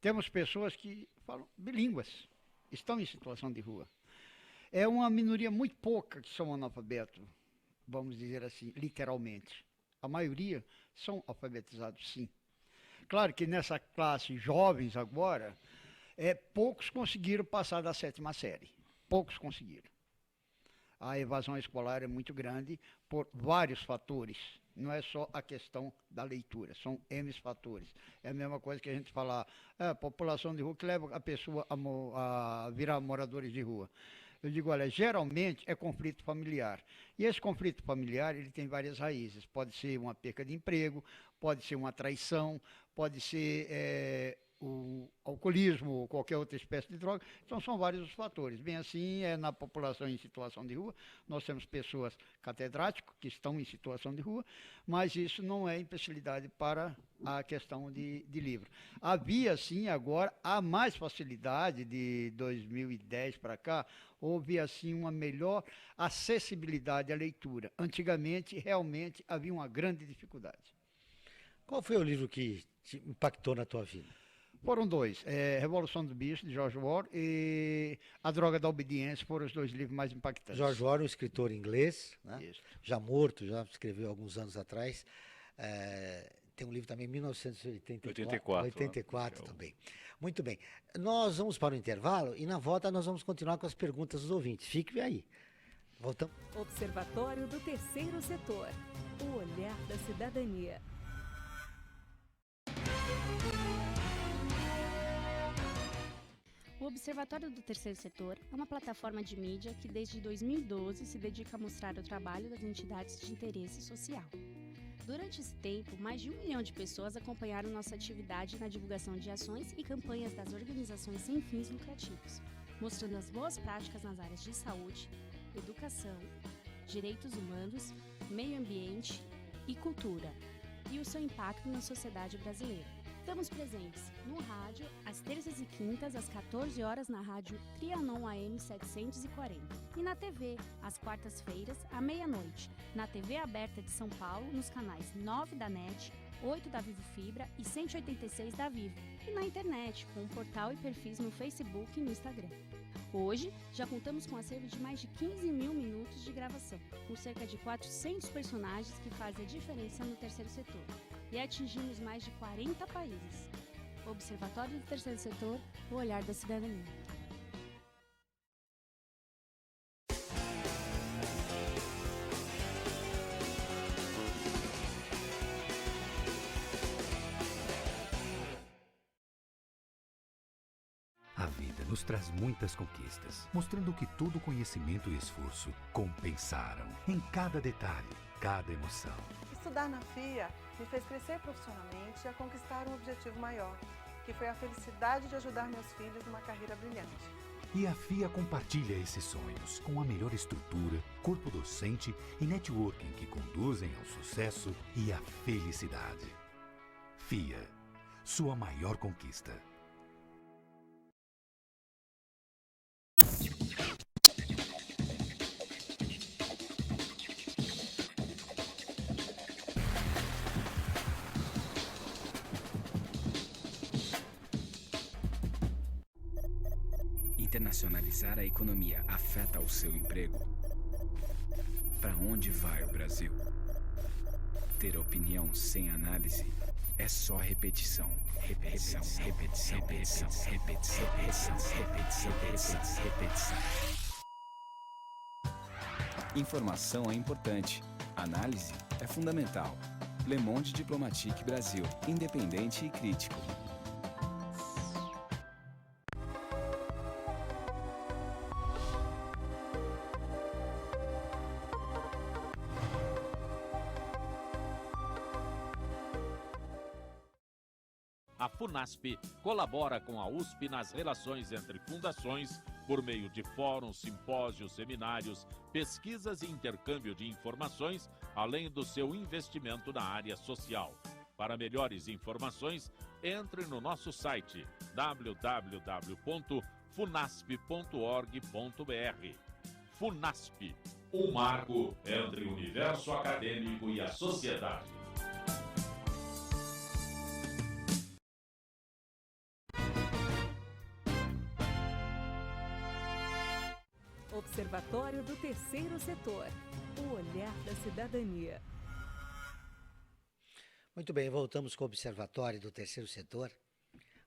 Temos pessoas que falam bilíngues, estão em situação de rua. É uma minoria muito pouca que são analfabetos, vamos dizer assim, literalmente. A maioria são alfabetizados, sim. Claro que nessa classe jovens agora, poucos conseguiram passar da 7ª série. Poucos conseguiram. A evasão escolar é muito grande por vários fatores. Não é só a questão da leitura, são N fatores. É a mesma coisa que a gente falar, a população de rua que leva a pessoa a virar moradores de rua. Eu digo, olha, geralmente é conflito familiar. E esse conflito familiar, ele tem várias raízes. Pode ser uma perca de emprego, pode ser uma traição, pode ser o alcoolismo ou qualquer outra espécie de droga. Então, são vários os fatores. Bem assim, na população em situação de rua, nós temos pessoas catedráticos que estão em situação de rua, mas isso não é imbecilidade para a questão de livro. Havia, sim, agora, há mais facilidade de 2010 para cá, houve, assim, uma melhor acessibilidade à leitura. Antigamente, realmente, havia uma grande dificuldade. Qual foi o livro que te impactou na tua vida? Foram 2, Revolução do Bicho, de George Orwell, e A Droga da Obediência, foram os 2 livros mais impactantes. George Orwell, um escritor inglês, né? Isso. Já morto, já escreveu alguns anos atrás. Tem um livro também, 1984 também. Muito bem. Nós vamos para o intervalo e na volta nós vamos continuar com as perguntas dos ouvintes. Fique aí. Voltamos. Observatório do Terceiro Setor. O olhar da cidadania. O Observatório do Terceiro Setor é uma plataforma de mídia que desde 2012 se dedica a mostrar o trabalho das entidades de interesse social. Durante esse tempo, mais de 1 milhão de pessoas acompanharam nossa atividade na divulgação de ações e campanhas das organizações sem fins lucrativos, mostrando as boas práticas nas áreas de saúde, educação, direitos humanos, meio ambiente e cultura, e o seu impacto na sociedade brasileira. Estamos presentes no rádio, às terças e quintas, às 14 horas, na rádio Trianon AM 740. E na TV, às quartas-feiras, à meia-noite, na TV aberta de São Paulo, nos canais 9 da NET, 8 da Vivo Fibra e 186 da Vivo. E na internet, com o portal e perfis no Facebook e no Instagram. Hoje, já contamos com um acervo de mais de 15 mil minutos de gravação, com cerca de 400 personagens que fazem a diferença no terceiro setor. E atingimos mais de 40 países. Observatório do Terceiro Setor, o olhar da cidadania. A vida nos traz muitas conquistas, mostrando que todo conhecimento e esforço compensaram em cada detalhe, cada emoção. Estudar na FIA me fez crescer profissionalmente e a conquistar um objetivo maior, que foi a felicidade de ajudar meus filhos numa carreira brilhante. E a FIA compartilha esses sonhos com a melhor estrutura, corpo docente e networking que conduzem ao sucesso e à felicidade. FIA, sua maior conquista. Internacionalizar a economia afeta o seu emprego? Para onde vai o Brasil? Ter opinião sem análise é só repetição. Repetição, repetição, repetição, repetição, repetição, repetição, repetição, repetição. Informação é importante. Análise é fundamental. Le Monde Diplomatique Brasil. Independente e crítico. A FUNASP colabora com a USP nas relações entre fundações por meio de fóruns, simpósios, seminários, pesquisas e intercâmbio de informações, além do seu investimento na área social. Para melhores informações, entre no nosso site www.funasp.org.br. FUNASP, um marco entre o universo acadêmico e a sociedade. Observatório do Terceiro Setor, o olhar da cidadania. Muito bem, voltamos com o Observatório do Terceiro Setor,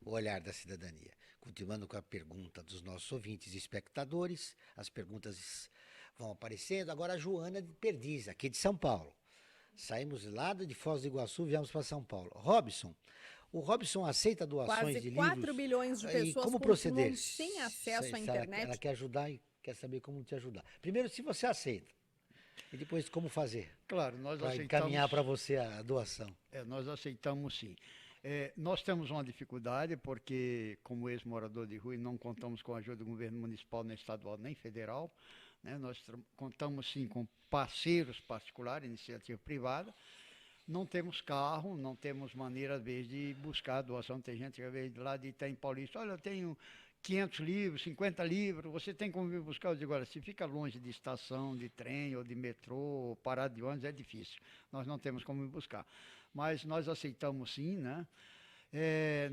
o olhar da cidadania. Continuando com a pergunta dos nossos ouvintes e espectadores, as perguntas vão aparecendo. Agora a Joana de Perdiz, aqui de São Paulo. Saímos lá de Foz do Iguaçu, viemos para São Paulo. O Robson aceita doações de livros? Quase 4 bilhões de pessoas como continuam proceder? sem acesso à internet. Ela quer ajudar e quer saber como te ajudar. Primeiro, se você aceita. E depois, como fazer? Claro, nós para aceitamos. Encaminhar para você a doação. Nós aceitamos sim. Nós temos uma dificuldade porque, como ex-morador de rua, não contamos com a ajuda do governo municipal, nem estadual, nem federal. Né? Nós contamos sim com parceiros particulares, iniciativa privada. Não temos carro, não temos maneira, às vezes, de buscar a doação. Tem gente que, às vezes, lá de Itaim Paulista, olha, eu tenho 500 livros, 50 livros, você tem como vir buscar? Eu digo, olha, se fica longe de estação, de trem ou de metrô, ou parada de ônibus, é difícil. Nós não temos como ir buscar. Mas nós aceitamos sim, né?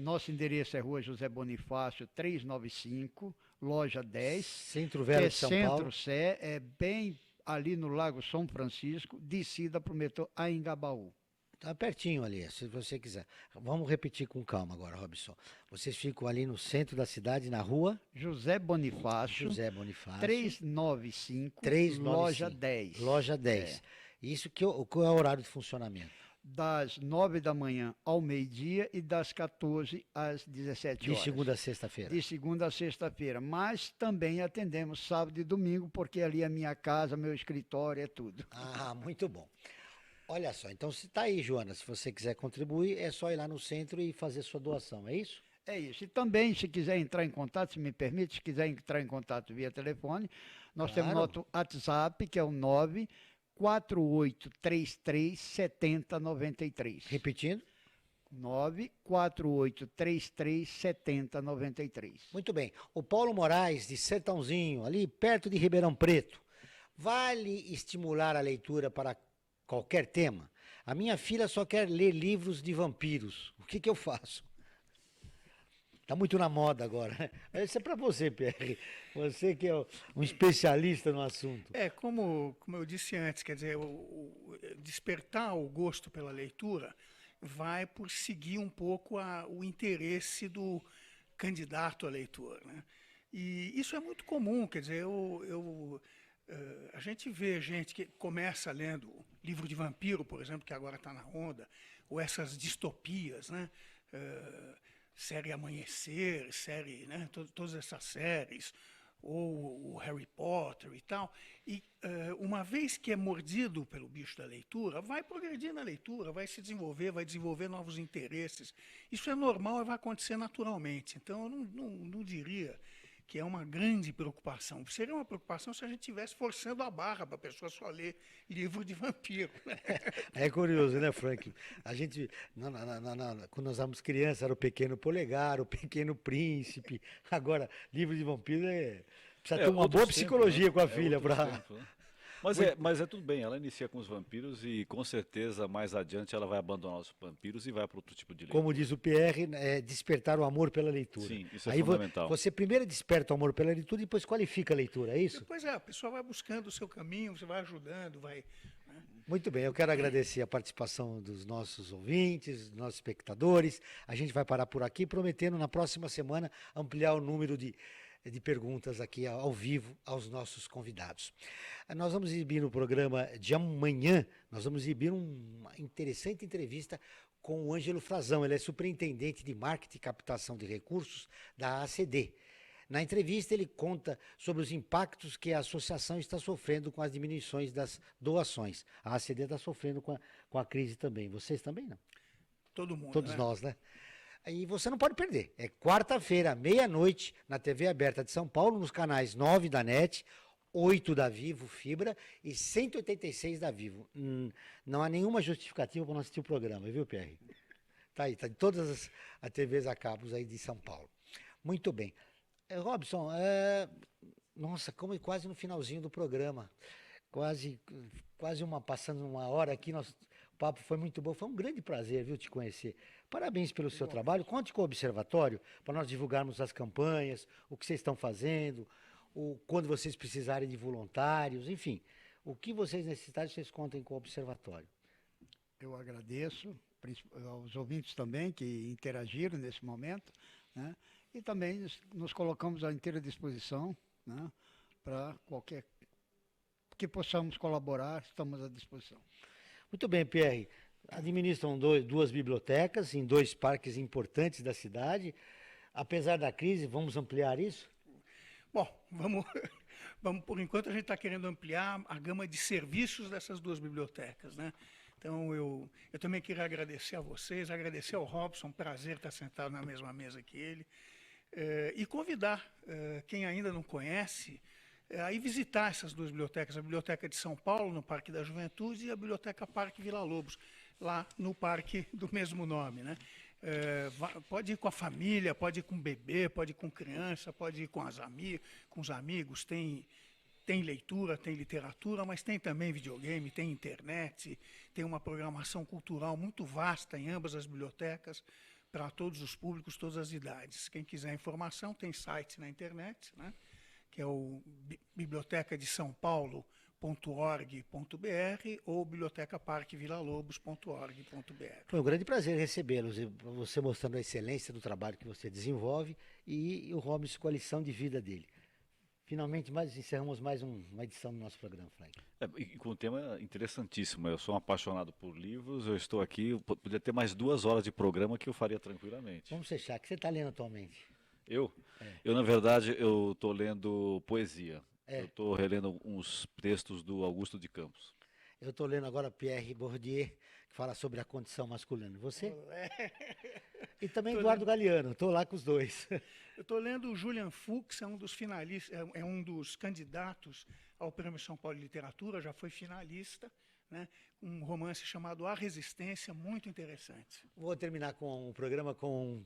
Nosso endereço é Rua José Bonifácio, 395, loja 10. Centro Velho de São Paulo. Centro Sé, é bem ali no Lago São Francisco, descida para o metrô Anhangabaú. Tá pertinho ali, se você quiser. Vamos repetir com calma agora, Robson. Vocês ficam ali no centro da cidade, na rua? José Bonifácio. 395, loja 10. Loja 10. Isso qual é o horário de funcionamento? Das 9 da manhã ao meio-dia e das 14 às 17 horas. De segunda a sexta-feira? De segunda a sexta-feira. Mas também atendemos sábado e domingo, porque ali é minha casa, meu escritório, é tudo. Ah, muito bom. Olha só, então se está aí, Joana, se você quiser contribuir, é só ir lá no centro e fazer sua doação, é isso? É isso. E também, se quiser entrar em contato, se me permite, se quiser entrar em contato via telefone, nós temos nosso WhatsApp, que é o 948337093. Repetindo? 948337093. Muito bem. O Paulo Moraes, de Sertãozinho, ali perto de Ribeirão Preto. Vale estimular a leitura para qualquer tema? A minha filha só quer ler livros de vampiros. O que eu faço? Está muito na moda agora, né? Isso é para você, Pierre. Você que é um especialista no assunto. Como eu disse antes, quer dizer, despertar o gosto pela leitura vai por seguir um pouco o interesse do candidato à leitura, né? E isso é muito comum, quer dizer, a gente vê gente que começa lendo livro de vampiro, por exemplo, que agora está na onda, ou essas distopias, né? Série Amanhecer, série, né? Todas essas séries, ou o Harry Potter e tal. E uma vez que é mordido pelo bicho da leitura, vai progredir na leitura, vai se desenvolver, vai desenvolver novos interesses. Isso é normal e vai acontecer naturalmente. Então, eu não diria que é uma grande preocupação. Seria uma preocupação se a gente estivesse forçando a barra para a pessoa só ler livro de vampiro, né? É curioso, né, Frank? A gente, quando nós éramos crianças, era o Pequeno Polegar, o Pequeno Príncipe. Agora, livro de vampiro precisa ter uma boa psicologia com a filha para... Mas é tudo bem, ela inicia com os vampiros e com certeza mais adiante ela vai abandonar os vampiros e vai para outro tipo de leitura. Como diz o Pierre, despertar o amor pela leitura. Sim, isso é fundamental. Você primeiro desperta o amor pela leitura e depois qualifica a leitura, é isso? Depois a pessoa vai buscando o seu caminho, você vai ajudando, vai... Né? Muito bem, eu quero agradecer a participação dos nossos ouvintes, dos nossos espectadores. A gente vai parar por aqui, prometendo na próxima semana ampliar o número de perguntas aqui ao vivo aos nossos convidados. Nós vamos exibir no programa de amanhã, nós vamos exibir uma interessante entrevista com o Ângelo Frazão, ele é superintendente de marketing e captação de recursos da ACD. Na entrevista ele conta sobre os impactos que a associação está sofrendo com as diminuições das doações. A ACD está sofrendo com a crise também, vocês também não? Todo mundo, Todos né? nós, né? E você não pode perder. É quarta-feira, meia-noite, na TV aberta de São Paulo, nos canais 9 da NET, 8 da Vivo Fibra e 186 da Vivo. Não há nenhuma justificativa para não assistir o programa, viu, Pierre? Tá aí, tá em todas as TVs a cabos aí de São Paulo. Muito bem. Robson, nossa, como quase no finalzinho do programa. Quase passando uma hora aqui, o papo foi muito bom. Foi um grande prazer, viu, te conhecer. Parabéns pelo seu trabalho. Conte com o Observatório para nós divulgarmos as campanhas, o que vocês estão fazendo, quando vocês precisarem de voluntários, enfim. O que vocês necessitarem, vocês contem com o Observatório. Eu agradeço aos ouvintes também que interagiram nesse momento, né? E também nos colocamos à inteira disposição, né? Para qualquer que possamos colaborar, estamos à disposição. Muito bem, Pierre. Administram duas bibliotecas em 2 parques importantes da cidade. Apesar da crise, vamos ampliar isso? Bom, vamos por enquanto a gente está querendo ampliar a gama de serviços dessas 2 bibliotecas, né? Então eu também queria agradecer a vocês, agradecer ao Robson, prazer estar sentado na mesma mesa que ele, e convidar quem ainda não conhece a ir visitar essas 2 bibliotecas, a Biblioteca de São Paulo, no Parque da Juventude, e a Biblioteca Parque Vila Lobos, lá no parque do mesmo nome, né? Pode ir com a família, pode ir com o bebê, pode ir com criança, pode ir com os amigos, tem leitura, tem literatura, mas tem também videogame, tem internet, tem uma programação cultural muito vasta em ambas as bibliotecas, para todos os públicos, todas as idades. Quem quiser informação, tem site na internet, né? Que é o bibliotecadesaopaulo.org.br ou bibliotecaparquevilalobos.org.br. Foi um grande prazer recebê-los, você mostrando a excelência do trabalho que você desenvolve e o Robson com a lição de vida dele. Finalmente, encerramos mais uma edição do nosso programa, Frank. E com um tema interessantíssimo. Eu sou um apaixonado por livros, eu estou aqui, poderia ter mais 2 horas de programa que eu faria tranquilamente. Vamos fechar. O que você está lendo atualmente? Eu, na verdade, eu estou lendo poesia. Eu estou relendo uns textos do Augusto de Campos. Eu estou lendo agora Pierre Bourdieu, que fala sobre a condição masculina. Você? E também Eduardo Galeano, estou lá com os 2. Eu estou lendo o Julian Fuchs, é um dos finalistas, é um dos candidatos ao Prêmio São Paulo de Literatura, já foi finalista, né? Um romance chamado A Resistência, muito interessante. Vou terminar com o programa com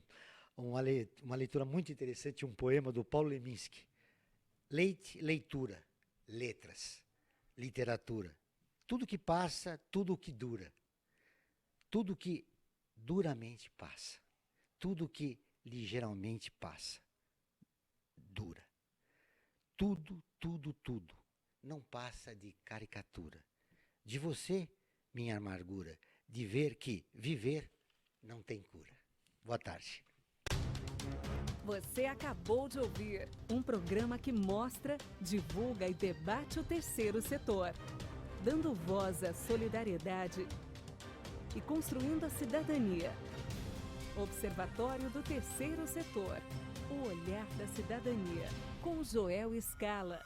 uma leitura muito interessante, um poema do Paulo Leminski. Leitura, letras, literatura. Tudo que passa, tudo que dura. Tudo que duramente passa. Tudo que ligeiramente passa. Dura. Tudo, tudo, tudo. Não passa de caricatura. De você, minha amargura, de ver que viver não tem cura. Boa tarde. Você acabou de ouvir um programa que mostra, divulga e debate o terceiro setor, dando voz à solidariedade e construindo a cidadania. Observatório do Terceiro Setor, o olhar da cidadania, com Joel Scala.